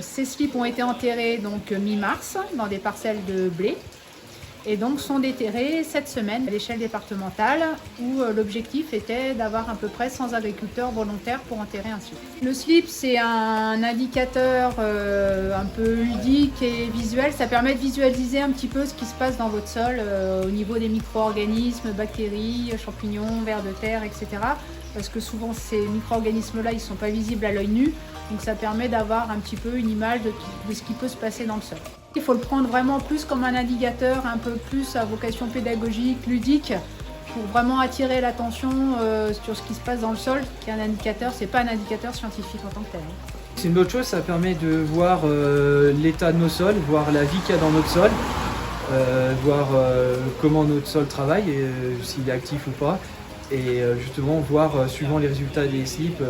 Ces slips ont été enterrés donc mi-mars dans des parcelles de blé et donc sont déterrés cette semaine à l'échelle départementale où l'objectif était d'avoir à peu près 100 agriculteurs volontaires pour enterrer un slip. Le slip, c'est un indicateur un peu ludique et visuel. Ça permet de visualiser un petit peu ce qui se passe dans votre sol au niveau des micro-organismes, bactéries, champignons, vers de terre, etc. Parce que souvent ces micro-organismes-là, ils ne sont pas visibles à l'œil nu. Donc ça permet d'avoir un petit peu une image de ce qui peut se passer dans le sol. Il faut le prendre vraiment plus comme un indicateur, un peu plus à vocation pédagogique, ludique, pour vraiment attirer l'attention sur ce qui se passe dans le sol, qui est un indicateur, c'est pas un indicateur scientifique en tant que tel. C'est une autre chose, ça permet de voir l'état de nos sols, voir la vie qu'il y a dans notre sol, voir comment notre sol travaille, s'il est actif ou pas. Et justement voir, suivant les résultats des slips,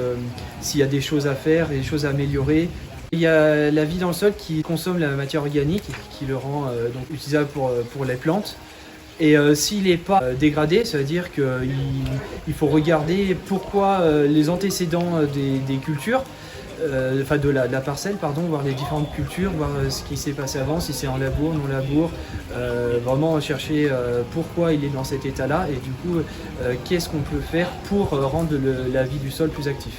s'il y a des choses à faire, des choses à améliorer. Il y a la vie dans le sol qui consomme la matière organique, qui le rend donc utilisable pour les plantes. Et s'il n'est pas dégradé, ça veut dire qu'il faut regarder pourquoi les antécédents des cultures, enfin de la parcelle, pardon, voir les différentes cultures, voir ce qui s'est passé avant, si c'est en labour, non labour, vraiment chercher pourquoi il est dans cet état-là et du coup qu'est-ce qu'on peut faire pour rendre la vie du sol plus active.